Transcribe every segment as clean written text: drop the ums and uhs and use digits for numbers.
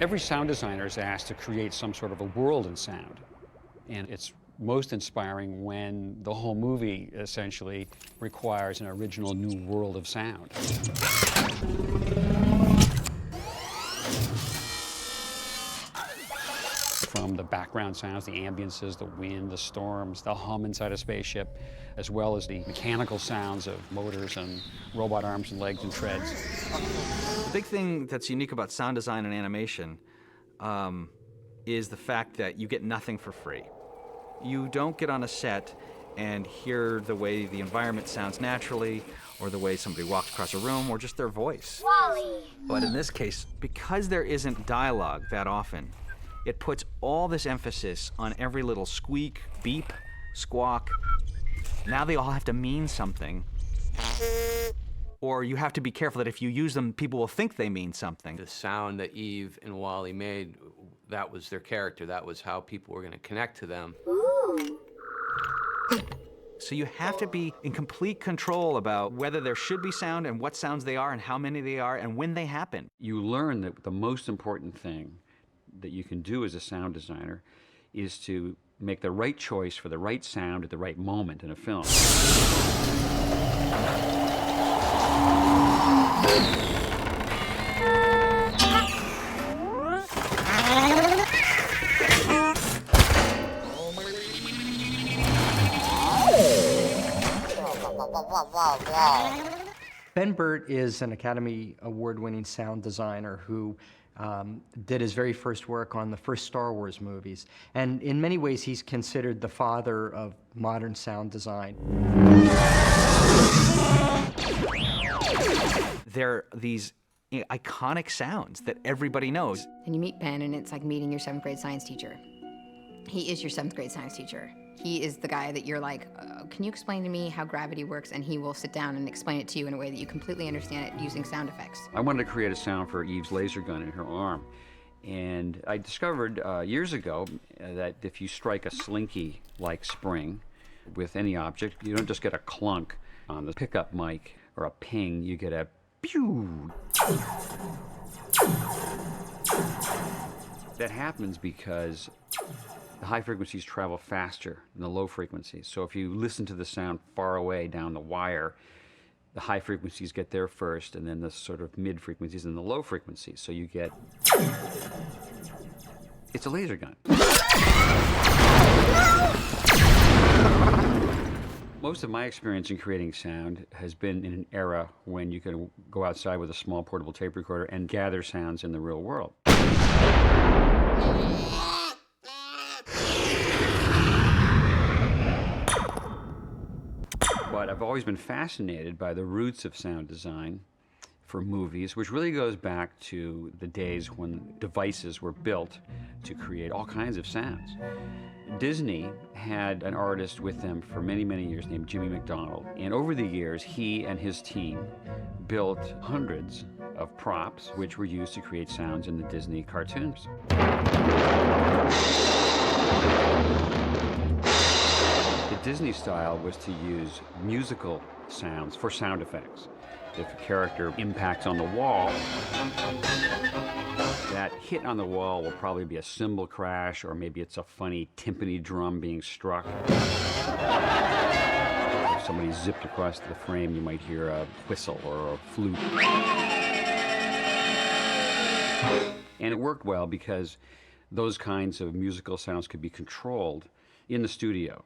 Every sound designer is asked to create some sort of a world in sound. And it's most inspiring when the whole movie essentially requires an original new world of sound. From the background sounds, the ambiances, the wind, the storms, the hum inside a spaceship, as well as the mechanical sounds of motors and robot arms and legs and treads. The big thing that's unique about sound design and animation is the fact that you get nothing for free. You don't get on a set and hear the way the environment sounds naturally, or the way somebody walks across a room, or just their voice. Wally. But in this case, because there isn't dialogue that often, it puts all this emphasis on every little squeak, beep, squawk. Now they all have to mean something. Or you have to be careful that if you use them, people will think they mean something. The sound that Eve and Wally made, that was their character. That was how people were going to connect to them. Ooh. So you have to be in complete control about whether there should be sound and what sounds they are and how many they are and when they happen. You learn that the most important thing that you can do as a sound designer is to make the right choice for the right sound at the right moment in a film. Ben Burtt is an Academy Award-winning sound designer who did his very first work on the first Star Wars movies. And in many ways, he's considered the father of modern sound design. They're these iconic sounds that everybody knows. And you meet Ben, and it's like meeting your 7th grade science teacher. He is your 7th grade science teacher. He is the guy that you're like, can you explain to me how gravity works? And he will sit down and explain it to you in a way that you completely understand it using sound effects. I wanted to create a sound for Eve's laser gun in her arm. And I discovered years ago that if you strike a slinky-like spring with any object, you don't just get a clunk on the pickup mic or a ping, you get a pew. That happens because the high frequencies travel faster than the low frequencies. So if you listen to the sound far away down the wire, the high frequencies get there first, and then the sort of mid frequencies and the low frequencies. So you get, it's a laser gun. Most of my experience in creating sound has been in an era when you can go outside with a small portable tape recorder and gather sounds in the real world. But I've always been fascinated by the roots of sound design for movies, which really goes back to the days when devices were built to create all kinds of sounds. Disney had an artist with them for many, many years named Jimmy McDonald. And over the years, he and his team built hundreds of props which were used to create sounds in the Disney cartoons. The Disney style was to use musical sounds for sound effects. If a character impacts on the wall, that hit on the wall will probably be a cymbal crash, or maybe it's a funny timpani drum being struck. If somebody zipped across the frame, you might hear a whistle or a flute. And it worked well because those kinds of musical sounds could be controlled in the studio.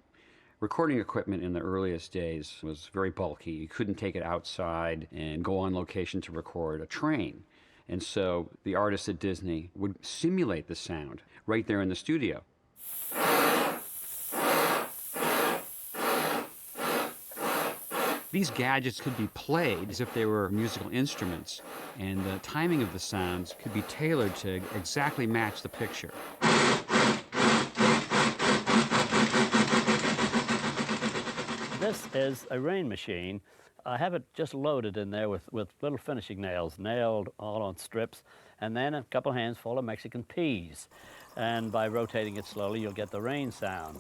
Recording equipment in the earliest days was very bulky. You couldn't take it outside and go on location to record a train. And so the artists at Disney would simulate the sound right there in the studio. These gadgets could be played as if they were musical instruments, and the timing of the sounds could be tailored to exactly match the picture. This is a rain machine. I have it just loaded in there with little finishing nails, nailed all on strips, and then a couple hands full of Mexican peas. And by rotating it slowly, you'll get the rain sound.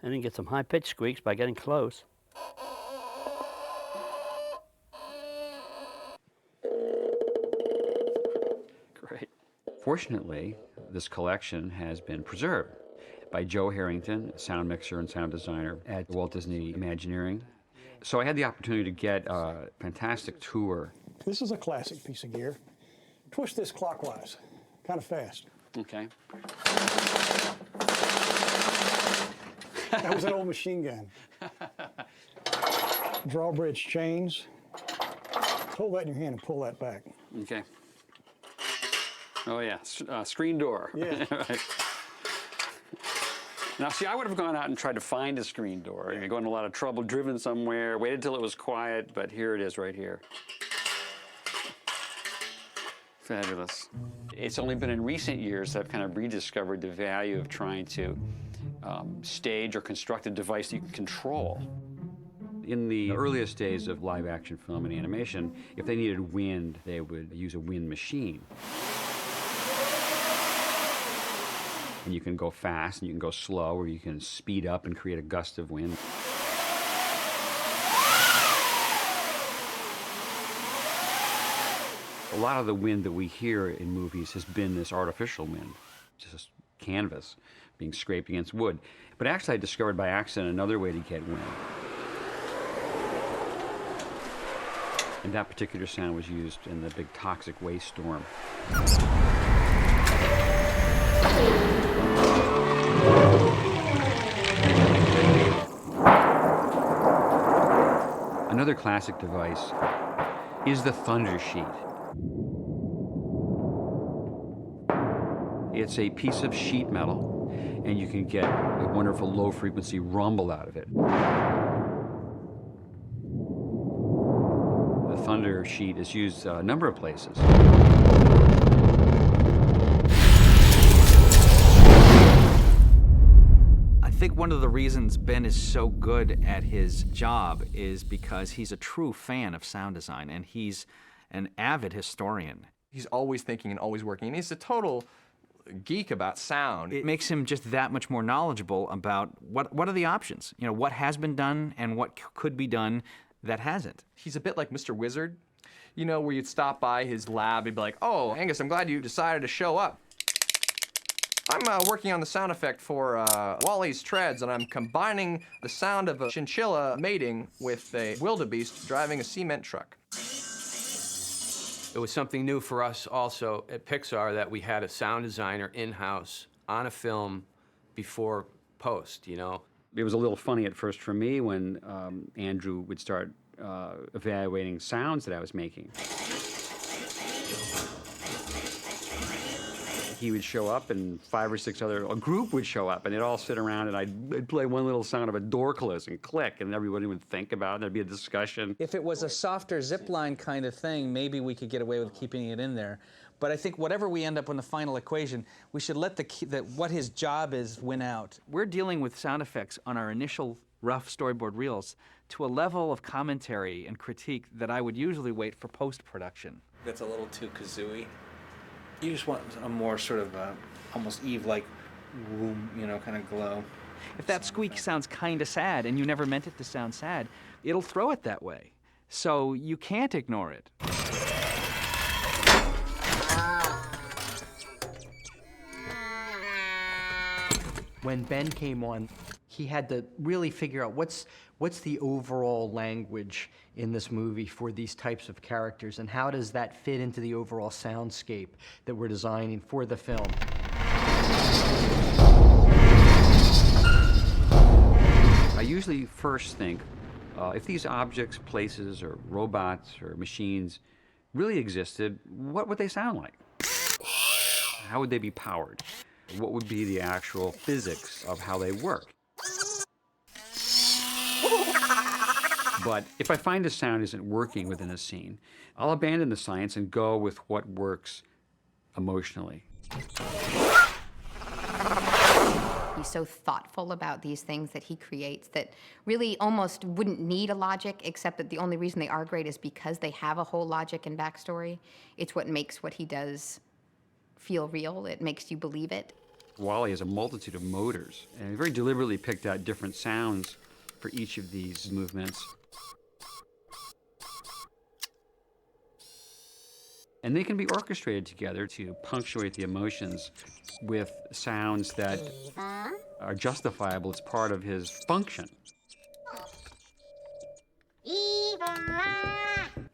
And then get some high-pitched squeaks by getting close. Great. Fortunately, this collection has been preserved by Joe Harrington, sound mixer and sound designer at Walt Disney Imagineering. So I had the opportunity to get a fantastic tour. This is a classic piece of gear. Twist this clockwise, kind of fast. Okay. That was an old machine gun. Drawbridge chains. Hold that in your hand and pull that back. Okay. Oh yeah, screen door. Yeah. Right. Now, see, I would have gone out and tried to find a screen door. You're going to a lot of trouble, driven somewhere, waited till it was quiet, but here it is right here. Fabulous. It's only been in recent years that I've kind of rediscovered the value of trying to stage or construct a device that you can control. In the earliest days of live-action film and animation, if they needed wind, they would use a wind machine. And you can go fast and you can go slow, or you can speed up and create a gust of wind. A lot of the wind that we hear in movies has been this artificial wind, just canvas being scraped against wood. But actually I discovered by accident another way to get wind. And that particular sound was used in the big toxic waste storm. Another classic device is the thunder sheet. It's a piece of sheet metal, and you can get a wonderful low-frequency rumble out of it. The thunder sheet is used a number of places. I think one of the reasons Ben is so good at his job is because he's a true fan of sound design, and he's an avid historian. He's always thinking and always working, and he's a total geek about sound. It makes him just that much more knowledgeable about what are the options, you know, what has been done and what could be done that hasn't. He's a bit like Mr. Wizard, you know, where you'd stop by his lab, he'd be like, "Oh, Angus, I'm glad you decided to show up. I'm working on the sound effect for Wally's treads, and I'm combining the sound of a chinchilla mating with a wildebeest driving a cement truck." It was something new for us also at Pixar that we had a sound designer in-house on a film before post, you know. It was a little funny at first for me when Andrew would start evaluating sounds that I was making. He would show up, and 5 or 6 other, a group would show up, and they'd all sit around, and I'd play one little sound of a door closing, click, and everybody would think about it, and there'd be a discussion. If it was a softer zip line kind of thing, maybe we could get away with keeping it in there. But I think whatever we end up in the final equation, we should let what his job is win out. We're dealing with sound effects on our initial rough storyboard reels to a level of commentary and critique that I would usually wait for post-production. That's a little too kazooey. You just want a more sort of almost Eve-like room, you know, kind of glow. If that squeak sounds kind of sad and you never meant it to sound sad, it'll throw it that way. So you can't ignore it. When Ben came on, he had to really figure out what's the overall language in this movie for these types of characters, and how does that fit into the overall soundscape that we're designing for the film. I usually first think, if these objects, places, or robots, or machines really existed, what would they sound like? How would they be powered? What would be the actual physics of how they work? But if I find a sound isn't working within a scene, I'll abandon the science and go with what works emotionally. He's so thoughtful about these things that he creates that really almost wouldn't need a logic, except that the only reason they are great is because they have a whole logic and backstory. It's what makes what he does feel real. It makes you believe it. Wally has a multitude of motors, and he very deliberately picked out different sounds for each of these movements. And they can be orchestrated together to punctuate the emotions with sounds that are justifiable as part of his function.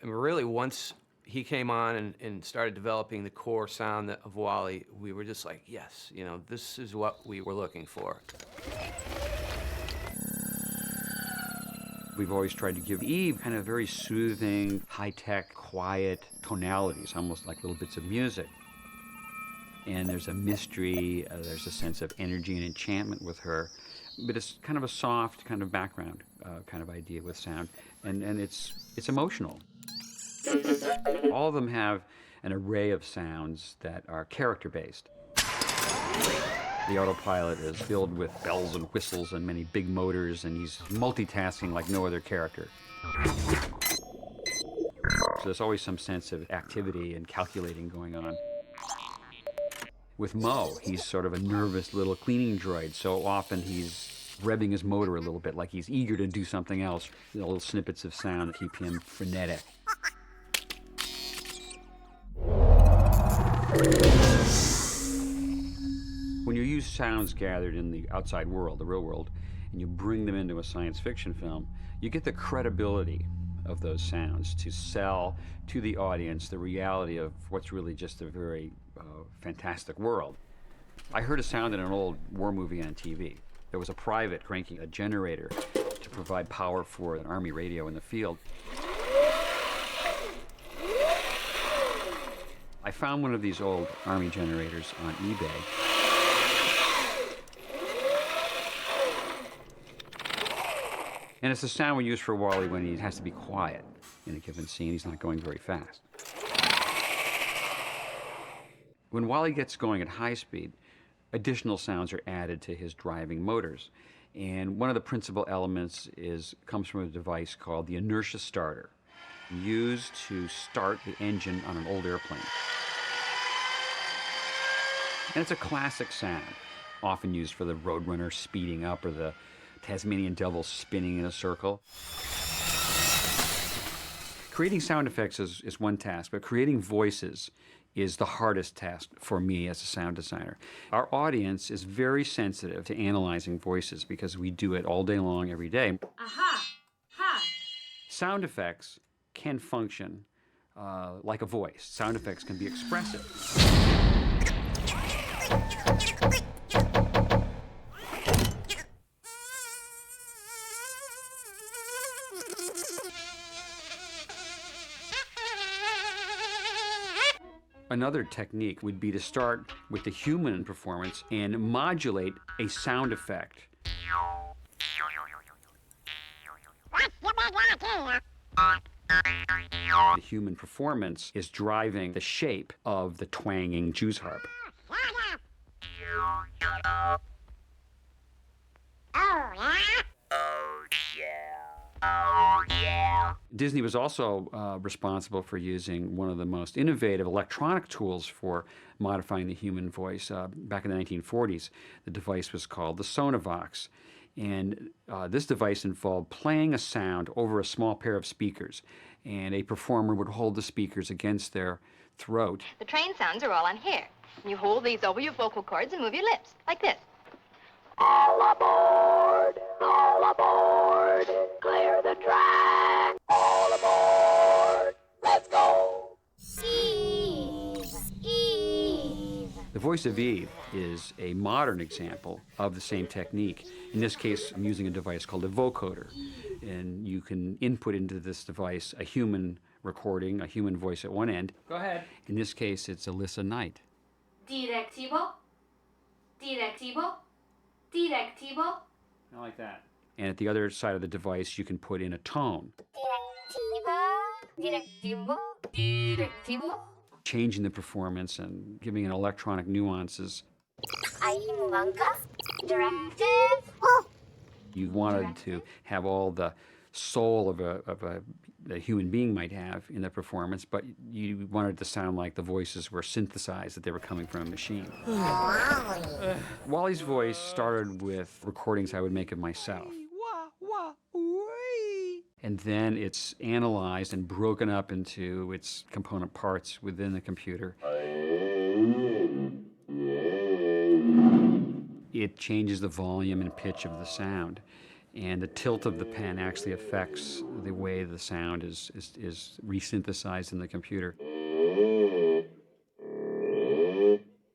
And really, once he came on and started developing the core sound of Wally, we were just like, yes, you know, this is what we were looking for. We've always tried to give Eve kind of very soothing, high-tech, quiet tonalities, almost like little bits of music. And there's a mystery, there's a sense of energy and enchantment with her, but it's kind of a soft kind of background kind of idea with sound, and it's emotional. All of them have an array of sounds that are character-based. The autopilot is filled with bells and whistles and many big motors, and he's multitasking like no other character. So there's always some sense of activity and calculating going on. With Mo, he's sort of a nervous little cleaning droid, so often he's revving his motor a little bit, like he's eager to do something else. Little snippets of sound that keep him frenetic. When you use sounds gathered in the outside world, the real world, and you bring them into a science fiction film, you get the credibility of those sounds to sell to the audience the reality of what's really just a very fantastic world. I heard a sound in an old war movie on TV. There was a private cranking a generator to provide power for an army radio in the field. I found one of these old army generators on eBay. And it's the sound we use for Wally when he has to be quiet in a given scene. He's not going very fast. When Wally gets going at high speed, additional sounds are added to his driving motors. And one of the principal elements comes from a device called the inertia starter, used to start the engine on an old airplane. And it's a classic sound, often used for the Roadrunner speeding up or the Tasmanian devil spinning in a circle. Creating sound effects is one task, but creating voices is the hardest task for me as a sound designer. Our audience is very sensitive to analyzing voices because we do it all day long, every day. Aha! Ha! Sound effects can function like a voice. Sound effects can be expressive. Another technique would be to start with the human performance and modulate a sound effect. The human performance is driving the shape of the twanging Jew's harp. Disney was also responsible for using one of the most innovative electronic tools for modifying the human voice. Back in the 1940s, the device was called the Sonovox. And this device involved playing a sound over a small pair of speakers. And a performer would hold the speakers against their throat. The train sounds are all on here. You hold these over your vocal cords and move your lips, like this. All aboard, clear the track. All aboard, let's go. The voice of Eve is a modern example of the same technique. In this case, I'm using a device called a vocoder. And you can input into this device a human recording, a human voice at one end. Go ahead. In this case, it's Alyssa Knight. Directivo, directivo, directivo. I like that. And at the other side of the device, you can put in a tone. Directivo, directivo. Changing the performance and giving it electronic nuances. Directive. You wanted to have all the soul of a a human being might have in the performance, but you wanted it to sound like the voices were synthesized, that they were coming from a machine. Wally's voice started with recordings I would make of myself. And then it's analyzed and broken up into its component parts within the computer. It changes the volume and pitch of the sound. And the tilt of the pen actually affects the way the sound is resynthesized in the computer.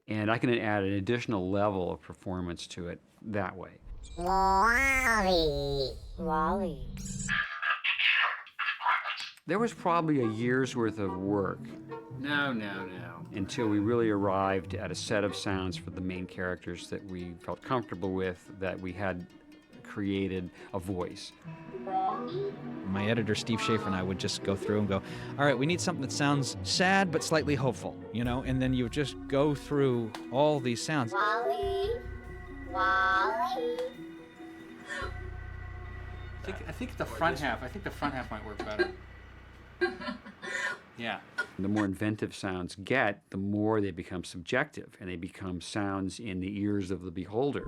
And I can add an additional level of performance to it that way. Wally. There was probably a year's worth of work No. until we really arrived at a set of sounds for the main characters that we felt comfortable with, that we had created a voice. My editor, Steve Schaefer, and I would just go through and go, all right, we need something that sounds sad but slightly hopeful, you know? And then you would just go through all these sounds. Wally. I think the front half might work better. Yeah. The more inventive sounds get, the more they become subjective, and they become sounds in the ears of the beholder.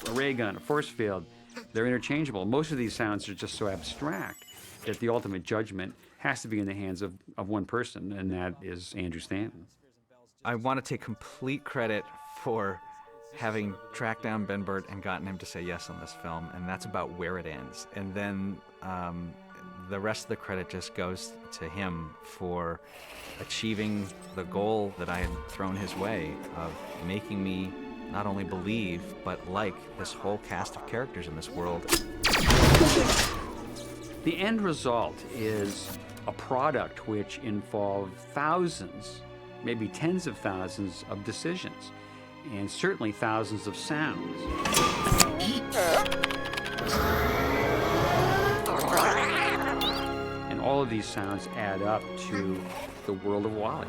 A ray gun, a force field, they're interchangeable. Most of these sounds are just so abstract that the ultimate judgment has to be in the hands of one person, and that is Andrew Stanton. I want to take complete credit for having tracked down Ben Burt and gotten him to say yes on this film, and that's about where it ends. And then the rest of the credit just goes to him for achieving the goal that I had thrown his way of making me not only believe, but like this whole cast of characters in this world. The end result is a product which involved thousands, maybe tens of thousands of decisions, and certainly thousands of sounds. And all of these sounds add up to the world of Wally.